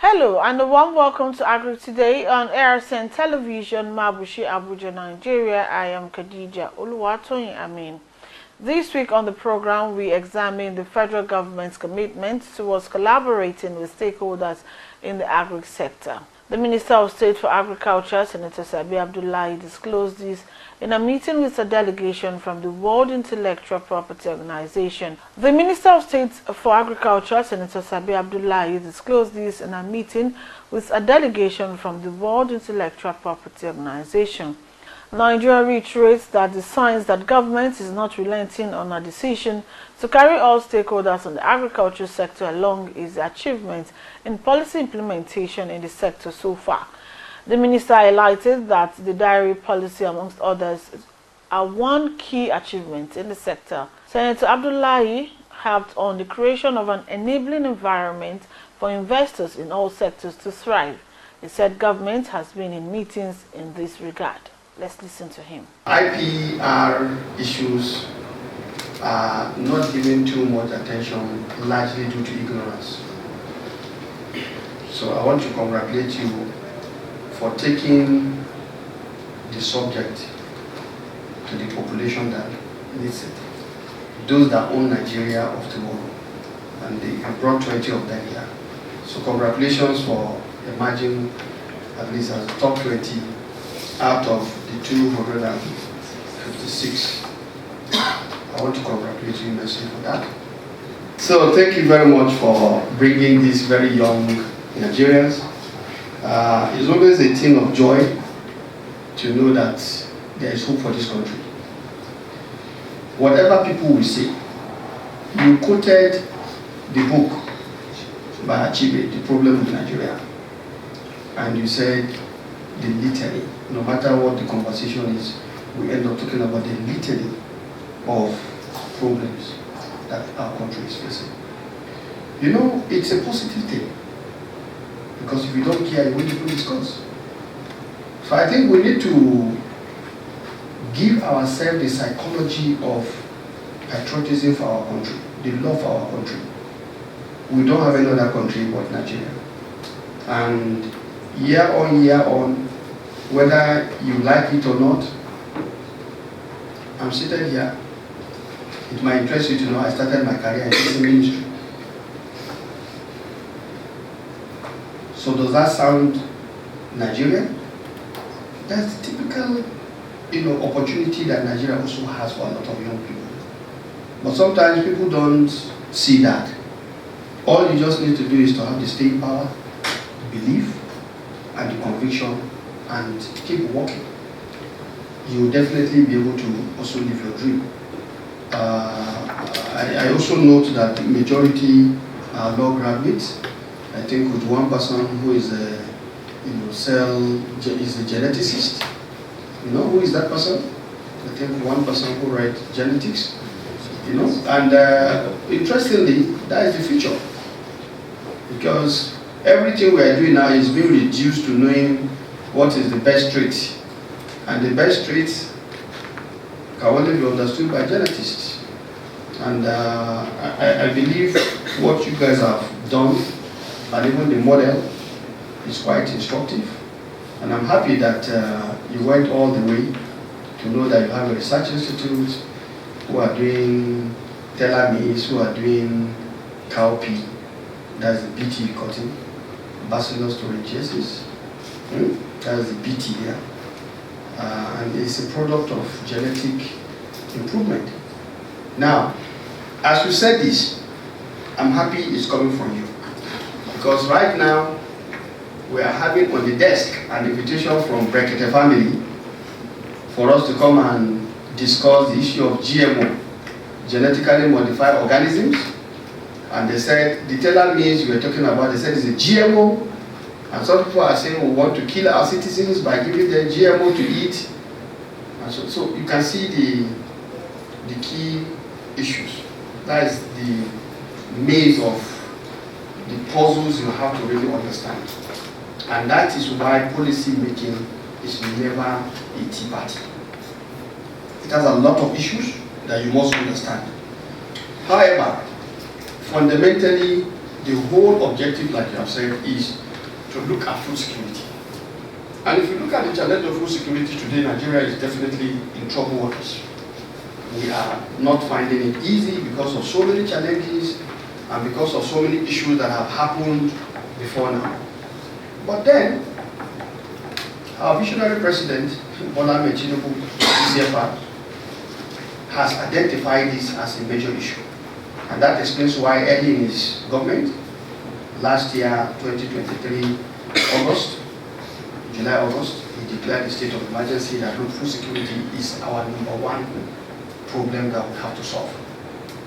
Hello and a warm welcome to Agric today on ARCN Television, Mabushi, Abuja, Nigeria. I am Khadija Oluwatoyin Amin. This week on the program, we examine the federal government's commitment towards collaborating with stakeholders in the agric sector. The Minister of State for Agriculture, Senator Sabi Abdullahi, disclosed this in a meeting with a delegation from the World Intellectual Property Organization. The Minister of State for Agriculture, Senator Sabi Abdullahi, disclosed this in a meeting with a delegation from the World Intellectual Property Organization. Nigeria reiterates that the signs that government is not relenting on a decision to carry all stakeholders in the agriculture sector along is the achievement in policy implementation in the sector so far. The minister highlighted that the dairy policy, amongst others, are one key achievement in the sector. Senator Abdullahi helped on the creation of an enabling environment for investors in all sectors to thrive. He said government has been in meetings in this regard. Let's listen to him. IPR issues are not given too much attention, largely due to ignorance. So I want to congratulate you for taking the subject to the population that needs it. Those that own Nigeria of tomorrow, and they have brought 20 of them here. So congratulations for emerging at least as the top 20 out of the 256. I want to congratulate you immensely for that. So thank you very much for bringing these very young Nigerians. It's always a thing of joy to know that there is hope for this country. Whatever people will say, you quoted the book by Achebe, The Problem of Nigeria, and you said the litany. No matter what the conversation is, we end up talking about the litany of problems that our country is facing. You know, it's a positive thing, because if you don't care, you won't even discuss. So I think we need to give ourselves the psychology of patriotism for our country, the love for our country. We don't have any other country but Nigeria. And year on, whether you like it or not, I'm seated here. It might interest you to know I started my career in the ministry. So does that sound Nigerian? That's the typical, opportunity that Nigeria also has for a lot of young people. But sometimes people don't see that. All you just need to do is to have the staying power, belief, and the conviction, and keep working. You will definitely be able to also live your dream. I also note that the majority are law graduates. I think with one person who is a geneticist. You know who is that person? I think one person who writes genetics. And interestingly, that is the future. Because everything we are doing now is being reduced to knowing what is the best trait. And the best traits can only be understood by geneticists. And I believe what you guys have done, and even the model, is quite instructive. And I'm happy that you went all the way to know that you have a research institute who are doing telomeres, who are doing cowpea, that's the BT cotton, Bacillus thuringiensis, that's the BT here. And it's a product of genetic improvement. Now, as you said this, I'm happy it's coming from you. Because right now, we are having on the desk an invitation from Brekete family for us to come and discuss the issue of GMO, genetically modified organisms. And they said, the teller means you were talking about, they said it's a GMO. And some people are saying we want to kill our citizens by giving them GMO to eat. And so you can see the key issues. That is the maze of the puzzles you have to really understand. And that is why policy making is never a tea party. It has a lot of issues that you must understand. However, fundamentally, the whole objective, like you have said, is to look at food security. And if you look at the challenge of food security today, Nigeria is definitely in trouble waters. We are not finding it easy because of so many challenges and because of so many issues that have happened before now. But then, our visionary president, Bola Ahmed Tinubu, CFR, has identified this as a major issue. And that explains why early in his government, last year, 2023, July, August, he declared a state of emergency that food security is our number one problem that we have to solve.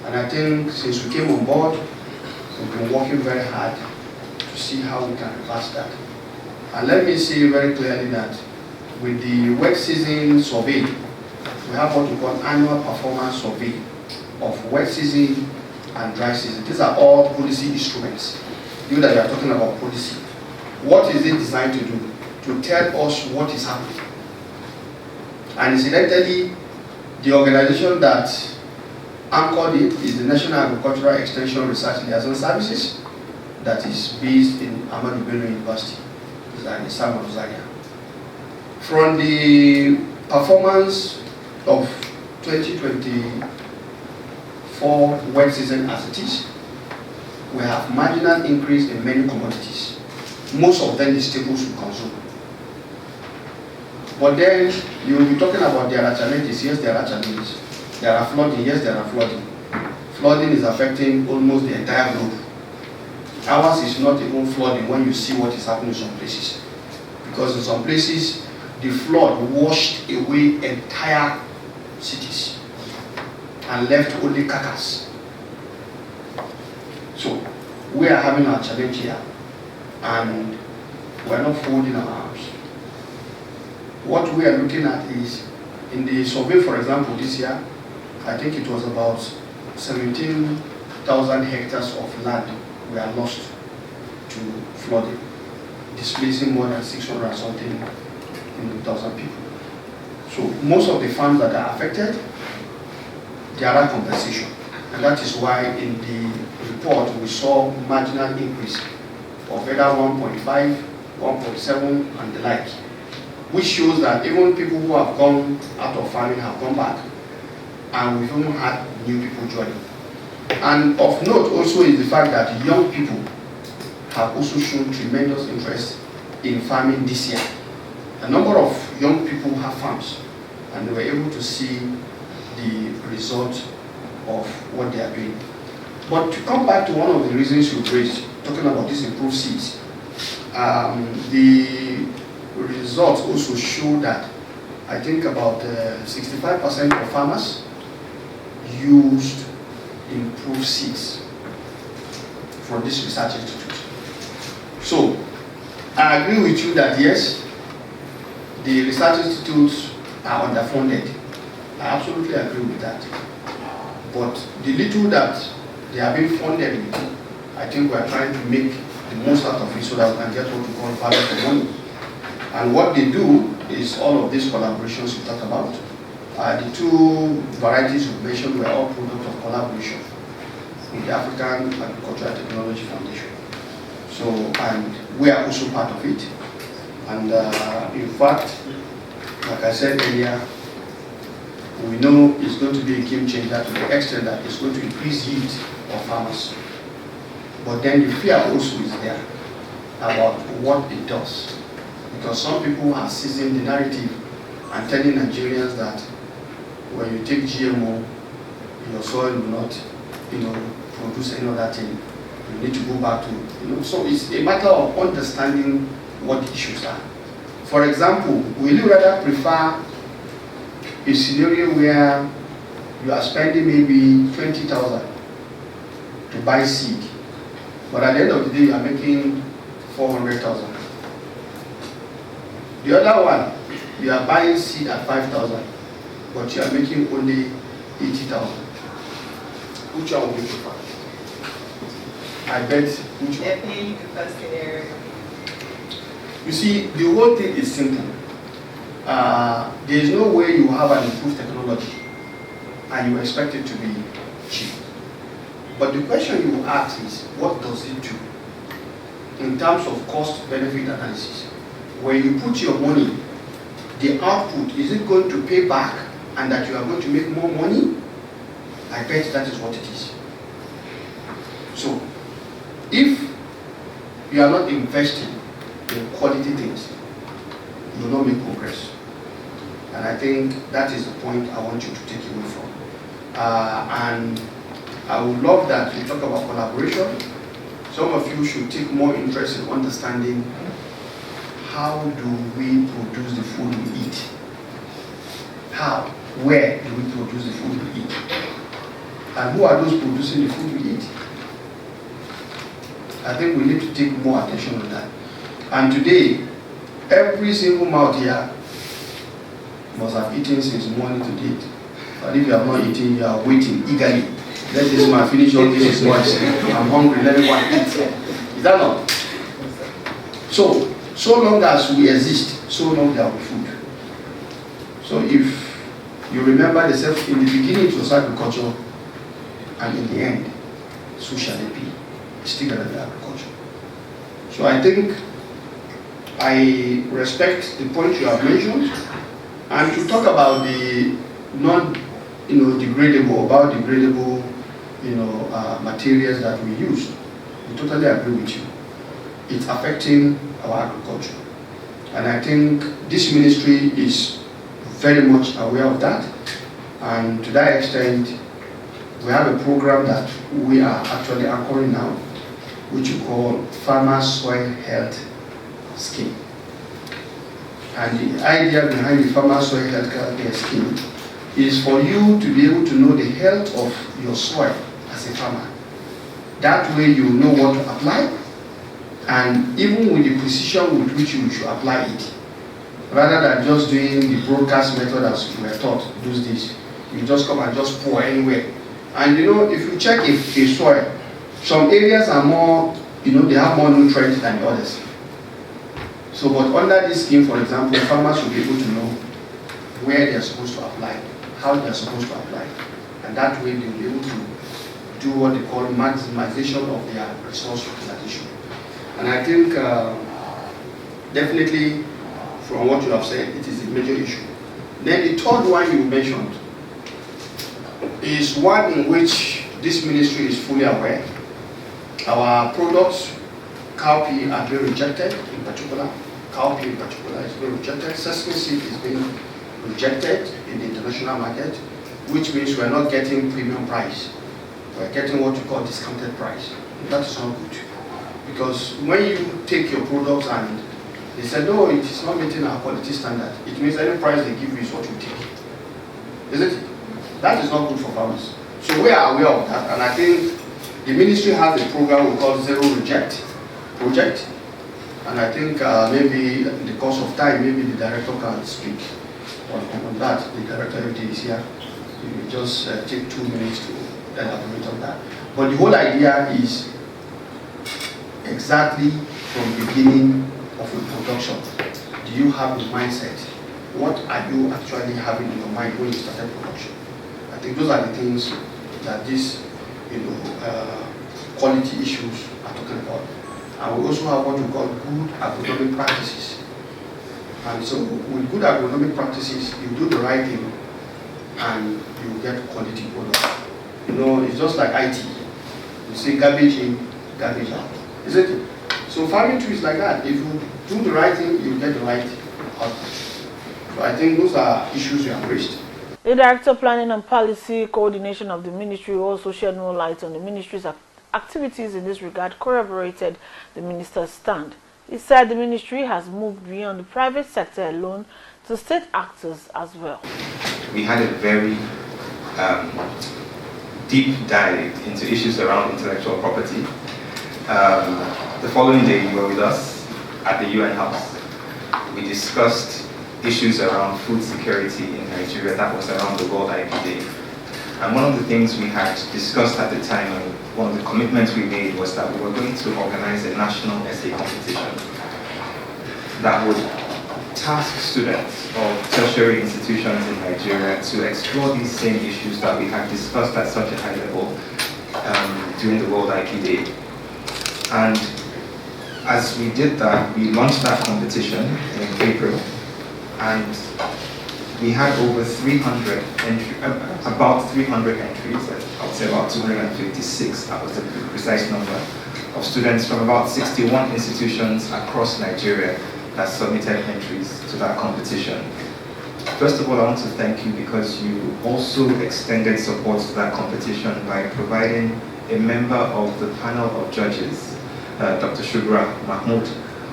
And I think since we came on board, we've been working very hard to see how we can reverse that. And let me say very clearly that with the wet season survey, we have what we call annual performance survey of wet season and dry season. These are all policy instruments. You that you are talking about policy. What is it designed to do? To tell us what is happening. And incidentally, the organization that anchored it is the National Agricultural Extension Research Liaison Services that is based in Ahmadu Bello University, in Samuel Zaria. From the performance of 2024 wet season as it is, we have marginal increase in many commodities. Most of them the staples we consume. But then you will be talking about there are challenges. Yes, there are challenges. There are flooding. Yes, there are flooding. Flooding is affecting almost the entire globe. Ours is not even flooding when you see what is happening in some places. Because in some places, the flood washed away entire cities and left only carcass. So we are having our challenge here, and we are not folding our arms. What we are looking at is, in the survey, for example, this year, I think it was about 17,000 hectares of land were lost to flooding, displacing more than 600 and something thousand people. So most of the farms that are affected, there are compensation. And that is why in the report we saw marginal increase of either 1.5, 1.7 and the like, which shows that even people who have gone out of farming have come back, and we've even had new people joining. And of note also is the fact that young people have also shown tremendous interest in farming this year. A number of young people have farms, and they were able to see the result of what they are doing. But to come back to one of the reasons you raised, talking about these improved seeds, the results also show that I think about 65% of farmers used improved seeds from this research institute. So I agree with you that yes, the research institutes are underfunded. I absolutely agree with that. But the little that they are being funded with, I think we are trying to make the most out of it so that we can get what we call value for money. And what they do is all of these collaborations we talk about. The two varieties we mentioned were all products of collaboration with the African Agricultural Technology Foundation. So, and we are also part of it. And in fact, like I said earlier, we know it's going to be a game changer to the extent that it's going to increase yield of farmers. But then the fear also is there about what it does. Because some people are seizing the narrative and telling Nigerians that when you take GMO, your soil will not, produce any other thing, you need to go back to, so it's a matter of understanding what the issues are. For example, will you rather prefer a scenario where you are spending maybe 20,000 to buy seed, but at the end of the day you are making 400,000? The other one, you are buying seed at 5,000, but you are making only 80,000. Which one would you prefer? I bet which one? Definitely the first scenario. You see, the whole thing is simple. There is no way you have an improved technology and you expect it to be cheap. But the question you ask is, what does it do in terms of cost-benefit analysis? When you put your money, the output, is it going to pay back and that you are going to make more money? I bet that is what it is. So, if you are not investing in quality things, you will not make progress. And I think that is the point I want you to take away from. And I would love that we talk about collaboration. Some of you should take more interest in understanding how do we produce the food we eat? How? Where do we produce the food we eat? And who are those producing the food we eat? I think we need to take more attention on that. And today, every single mouth here must have eaten since morning to date. But if you have not eaten, you are waiting eagerly. Let this man finish all this voice. I'm hungry, let me go and eat. Is that not? So long as we exist, so long there will be food. So if you remember the self, in the beginning it was agriculture, and in the end, so shall it be. It's still going to be agriculture. So I think I respect the point you have mentioned, and to talk about the non-degradable, biodegradable, materials that we use, we totally agree with you. It's affecting our agriculture, and I think this ministry is very much aware of that. And to that extent, we have a program that we are actually anchoring now, which we call Farmer Soil Health Scheme. And the idea behind the Farmer Soil Health Care Scheme is for you to be able to know the health of your soil as a farmer. That way you know what to apply, and even with the precision with which you should apply it. Rather than just doing the broadcast method as we were taught those days. You just come and just pour anywhere. And if you check a soil, some areas are more, they have more nutrients than the others. So, but under this scheme, for example, farmers will be able to know where they are supposed to apply, how they are supposed to apply. And that way they will be able to do what they call maximization of their resource utilization. And I think definitely from what you have said, it is a major issue. Then the third one you mentioned is one in which this ministry is fully aware. Our products, cowpea, are being rejected in particular. Cowpea in particular is being rejected. Sesame seed is being rejected in the international market, which means we are not getting premium price. We are getting what you call discounted price. That is not good. Because when you take your products and they said, no, it is not meeting our quality standard, it means any price they give you is what you take. Isn't it? That is not good for farmers. So we are aware of that, and I think the ministry has a program we call Zero Reject Project, and I think maybe in the course of time, maybe the director can speak on that. The director FD is here. You will just take 2 minutes to elaborate on that. But the whole idea is exactly from the beginning of a production. Do you have the mindset? What are you actually having in your mind when you started production? I think those are the things that these quality issues are talking about. And we also have what we call good agronomic practices. And so with good agronomic practices, you do the right thing and you get quality products. It's just like IT. You say garbage in, garbage out. Isn't it? So farming too is like that. If you do the right thing, you get the right output. So I think those are issues you have raised. The Director of Planning and Policy Coordination of the Ministry also shed more light on the Ministry's activities in this regard, corroborated the Minister's stand. He said the Ministry has moved beyond the private sector alone to state actors as well. We had a very deep dive into issues around intellectual property. The following day, you were with us at the UN House. We discussed issues around food security in Nigeria. That was around the World IP Day. And one of the things we had discussed at the time, and one of the commitments we made, was that we were going to organize a national essay competition that would task students of tertiary institutions in Nigeria to explore these same issues that we had discussed at such a high level during the World IP Day. And as we did that, we launched that competition in April, and we had over 300 about 300 entries. I would say about 256. That was the precise number of students from about 61 institutions across Nigeria that submitted entries to that competition. First of all, I want to thank you because you also extended support to that competition by providing a member of the panel of judges, Dr. Shubra Mahmood,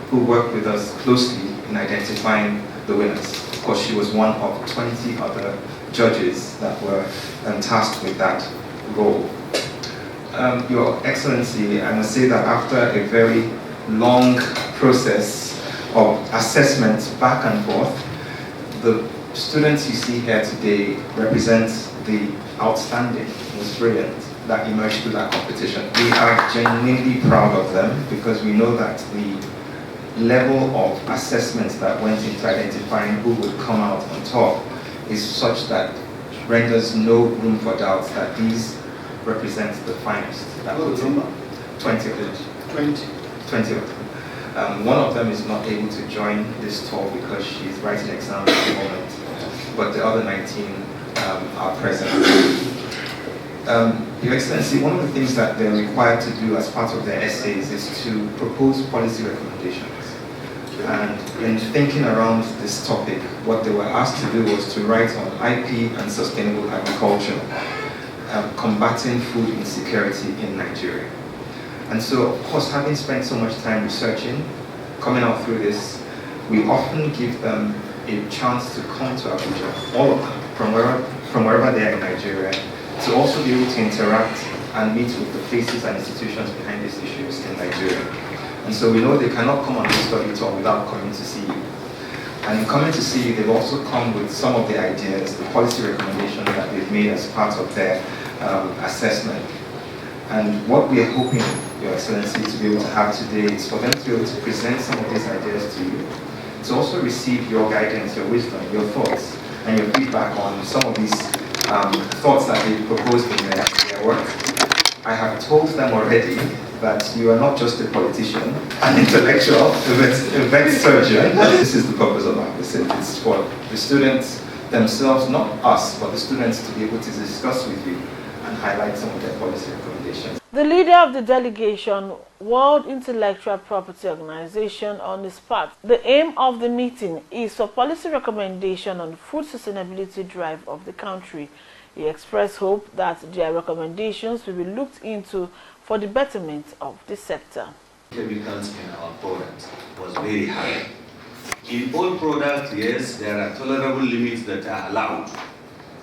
who worked with us closely in identifying the winners. Of course, she was one of 20 other judges that were tasked with that role. Your Excellency, I must say that after a very long process of assessment back and forth, the students you see here today represent the outstanding, most brilliant that emerged through that competition. We are genuinely proud of them because we know that the level of assessment that went into identifying who would come out on top is such that renders no room for doubt that these represent the finest. That would be 20 of them. 20 of them. One of them is not able to join this tour because she's writing exams at the moment, but the other 19 are present. Your Excellency, one of the things that they're required to do as part of their essays is to propose policy recommendations. And in thinking around this topic, what they were asked to do was to write on IP and sustainable agriculture, combating food insecurity in Nigeria. And so, of course, having spent so much time researching, coming out through this, we often give them a chance to come to Abuja, all of them, from wherever they are in Nigeria, to also be able to interact and meet with the faces and institutions behind these issues in Nigeria. And so we know they cannot come on this study tour without coming to see you. And in coming to see you, they've also come with some of the ideas, the policy recommendations that they've made as part of their assessment. And what we are hoping, Your Excellency, to be able to have today is for them to be able to present some of these ideas to you, to also receive your guidance, your wisdom, your thoughts, and your feedback on some of these thoughts that they proposed in their work. I have told them already that you are not just a politician, an intellectual, event surgeon. This is the purpose of our visit. It's for the students themselves, not us, but the students to be able to discuss with you and highlight some of their policy recommendations. The leader of the delegation, World Intellectual Property Organization, on his part, the aim of the meeting is for policy recommendation on food sustainability drive of the country. He expressed hope that their recommendations will be looked into for the betterment of the sector. Chemicals in our products was very high. In all products, yes, there are tolerable limits that are allowed,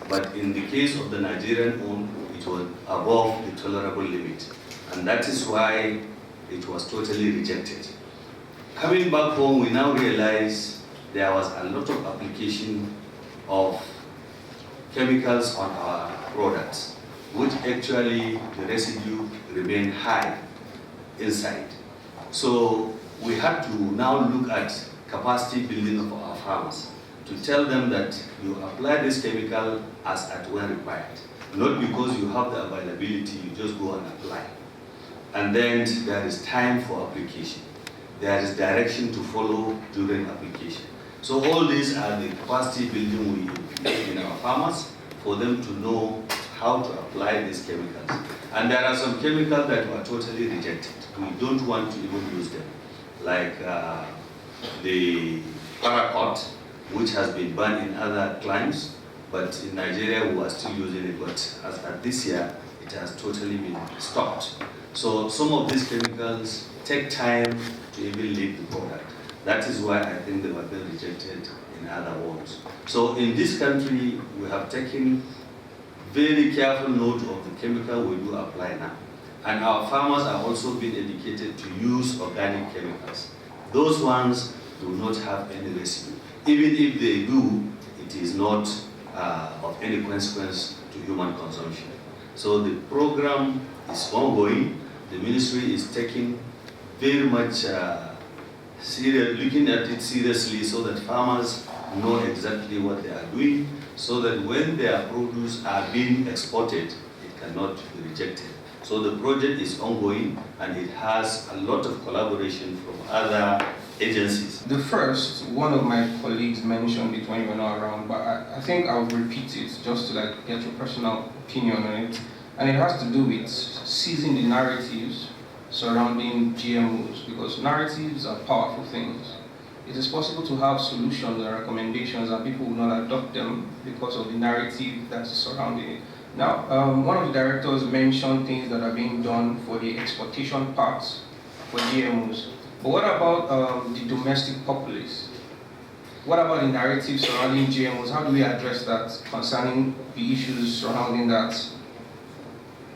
but in the case of the Nigerian one, it was above the tolerable limit, and that is why it was totally rejected. Coming back home, we now realize there was a lot of application of chemicals on our products, which actually the residue remained high inside. So we had to now look at capacity building of our farmers to tell them that you apply this chemical as at when required. Not because you have the availability, you just go and apply. And then there is time for application. There is direction to follow during application. So all these are the capacity building we implement in our farmers for them to know how to apply these chemicals. And there are some chemicals that were totally rejected. We don't want to even use them, like the paraquat, which has been banned in other climes. but in Nigeria we are still using it, but as at this year, it has totally been stopped. So some of these chemicals take time to even leave the product. That is why I think they were being rejected in other words. So in this country, we have taken very careful note of the chemical we do apply now. And our farmers are also being educated to use organic chemicals. Those ones do not have any residue. Even if they do, it is not of any consequence to human consumption. So the program is ongoing. The ministry is taking very much looking at it seriously so that farmers know exactly what they are doing, so that when their produce are being exported, it cannot be rejected. So the project is ongoing and it has a lot of collaboration from other agencies. The first, one of my colleagues mentioned it when you were not around, but I think I'll repeat it just to get your personal opinion on it. And it has to do with seizing the narratives surrounding GMOs, because narratives are powerful things. It is possible to have solutions and recommendations and people will not adopt them because of the narrative that's surrounding it. Now, one of the directors mentioned things that are being done for the exportation parts for GMOs. But what about the domestic populace? What about the narrative surrounding GMOs? How do we address that concerning the issues surrounding that,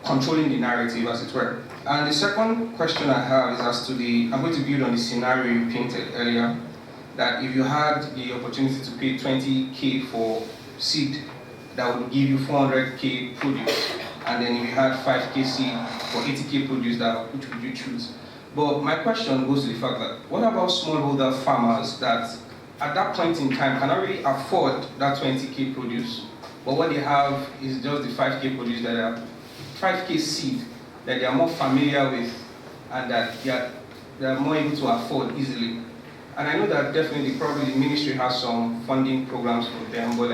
controlling the narrative, as it were? And the second question I have is as to I'm going to build on the scenario you painted earlier, that if you had the opportunity to pay 20K for seed, that would give you 400K produce, and then if you had 5K seed for 80K produce, which would you choose? But my question goes to the fact that, what about smallholder farmers that at that point in time cannot really afford that 20K produce, but what they have is just the 5K produce, that are 5K seed that they are more familiar with and that they are more able to afford easily. And I know that definitely probably the ministry has some funding programs for them, but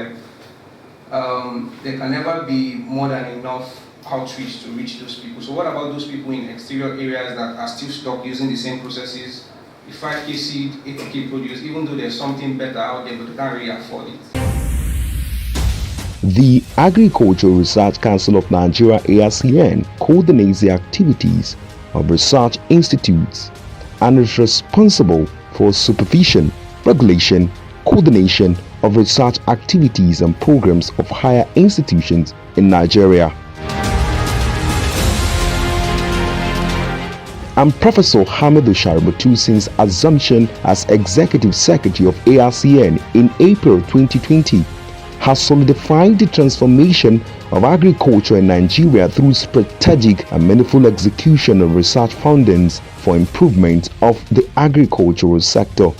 there can never be more than enough outreach to reach those people. So what about those people in exterior areas that are still stuck using the same processes, the 5K seed, 80K produce, even though there's something better out there, but they can't really afford it? The Agricultural Research Council of Nigeria (ARCN) coordinates the activities of research institutes and is responsible for supervision, regulation, coordination of research activities and programs of higher institutions in Nigeria. And Professor Hamidou Shaributu, since assumption as Executive Secretary of ARCN in April 2020, has solidified the transformation of agriculture in Nigeria through strategic and meaningful execution of research fundings for improvement of the agricultural sector.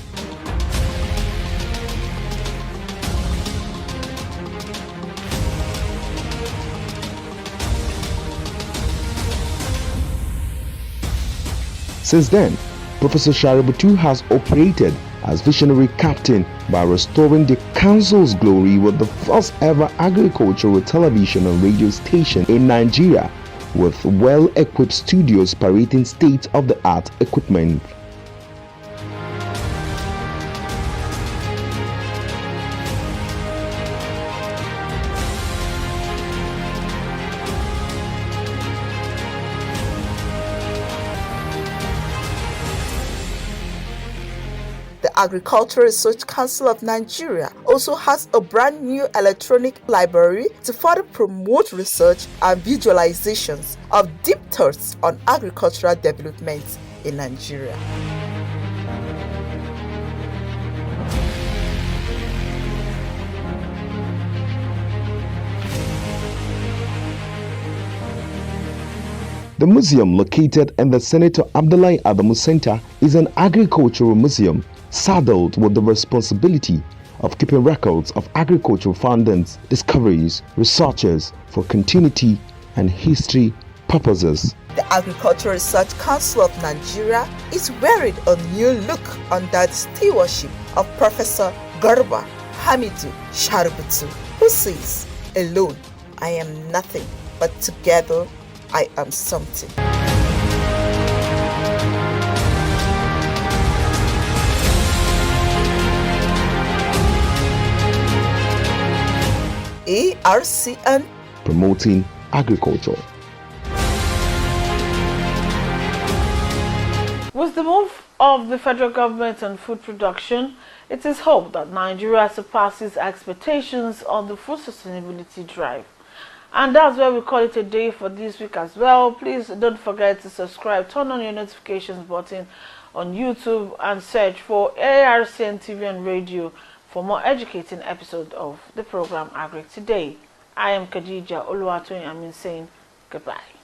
Since then, Professor Shaributu has operated as visionary captain by restoring the council's glory with the first ever agricultural television and radio station in Nigeria, with well-equipped studios parading state-of-the-art equipment. The Agricultural Research Council of Nigeria also has a brand new electronic library to further promote research and visualizations of deep thoughts on agricultural development in Nigeria. The museum, located in the Senator Abdullahi Adamu Center, is an agricultural museum saddled with the responsibility of keeping records of agricultural findings, discoveries, researches for continuity and history purposes. The Agricultural Research Council of Nigeria is wearing a new look under the stewardship of Professor Garba Hamidou Shaributu, who says, "Alone, I am nothing, but together, I am something." ARCN, promoting agriculture. With the move of the federal government on food production, it is hoped that Nigeria surpasses expectations on the food sustainability drive. And that's where we call it a day for this week as well. Please don't forget to subscribe, turn on your notifications button on YouTube and search for ARCN TV and radio for more educating episodes of the program Agric Today. I am Khadija Oluwatoyin. I'm saying goodbye.